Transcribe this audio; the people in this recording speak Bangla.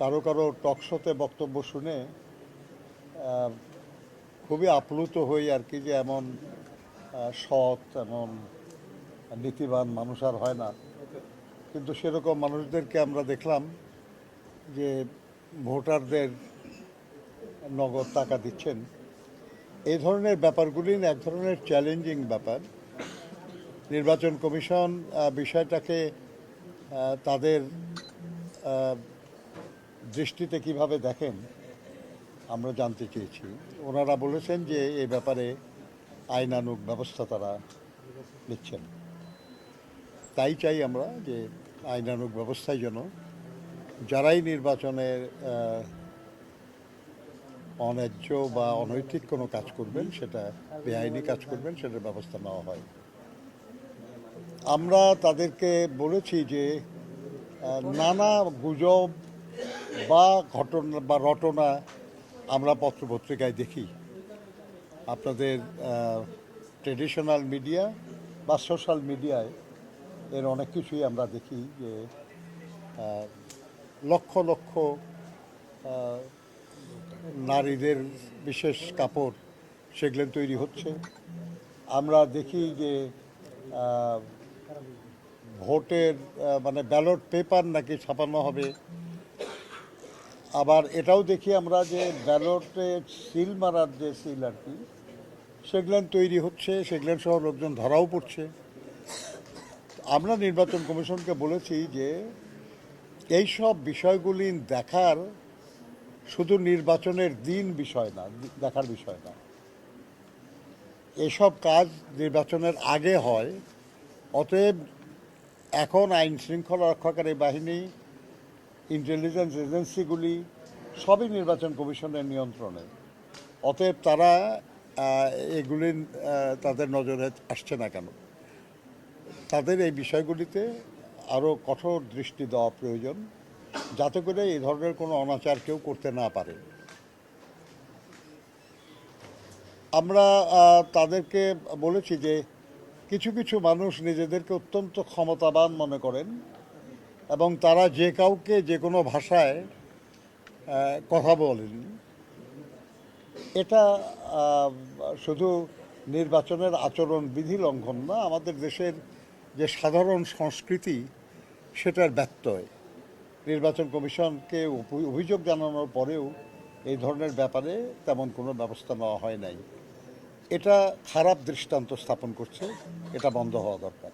কারো কারো টকশোতে বক্তব্য শুনে খুবই আপ্লুত হই আর কি, যে এমন সৎ, এমন নীতিবান মানুষ আর হয় না। কিন্তু সেরকম মানুষদেরকে আমরা দেখলাম যে ভোটারদের নগদ টাকা দিচ্ছেন। এই ধরনের ব্যাপারগুলি এক ধরনের চ্যালেঞ্জিং ব্যাপার। নির্বাচন কমিশন বিষয়টাকে তাদের দৃষ্টিতে কিভাবে দেখেন আমরা জানতে চেয়েছি। ওনারা বলেছেন যে এই ব্যাপারে আইনানুগ ব্যবস্থা তারা নিচ্ছেন। তাই চাই আমরা যে আইনানুগ ব্যবস্থায় যেন যারাই নির্বাচনের অন্যায্য বা অনৈতিক কোনো কাজ করবেন, সেটা বেআইনি কাজ করবেন, সেটার ব্যবস্থা নেওয়া হয়। আমরা তাদেরকে বলেছি যে নানা গুজব বা ঘটনা বা রটনা আমরা পত্রপত্রিকায় দেখি, আপনাদের ট্রেডিশনাল মিডিয়া বা সোশ্যাল মিডিয়ায় এর অনেক কিছুই আমরা দেখি, যে লক্ষ লক্ষ নারীদের বিশেষ কাপড় সেগুলো তৈরি হচ্ছে। আমরা দেখি যে ভোটের মানে ব্যালট পেপার নাকি ছাপানো হবে। আবার এটাও দেখি আমরা যে ব্যালটে সিল মারার যে সিল আর কি, সেগুলান তৈরি হচ্ছে, সেগুলান সহ লোকজন ধরাও পড়ছে। আমরা নির্বাচন কমিশনকে বলেছি যে এই সব বিষয়গুলি দেখার শুধু নির্বাচনের দিন বিষয় না, দেখার বিষয় না। এসব কাজ নির্বাচনের আগে হয়। অতএব এখন আইন শৃঙ্খলা রক্ষাকারী বাহিনী, ইন্টেলিজেন্স এজেন্সিগুলি সবই নির্বাচন কমিশনের নিয়ন্ত্রণে। অতএব তারা এগুলি তাদের নজরে আসছে না কেন? তাদের এই বিষয়গুলিতে আরও কঠোর দৃষ্টি দেওয়া প্রয়োজন, যাতে করে এই ধরনের কোনো অনাচার কেউ করতে না পারে। আমরা তাদেরকে বলেছি যে কিছু কিছু মানুষ নিজেদেরকে অত্যন্ত ক্ষমতাবান মনে করেন এবং তারা যে কাউকে যে কোনো ভাষায় কথা বলেন। এটা শুধু নির্বাচনের আচরণ বিধি লঙ্ঘন না, আমাদের দেশের যে সাধারণ সংস্কৃতি সেটার ব্যত্যয়। নির্বাচন কমিশনকে অভিযোগ জানানোর পরেও এই ধরনের ব্যাপারে তেমন কোনো ব্যবস্থা নেওয়া হয় নাই। এটা খারাপ দৃষ্টান্ত স্থাপন করছে, এটা বন্ধ হওয়া দরকার।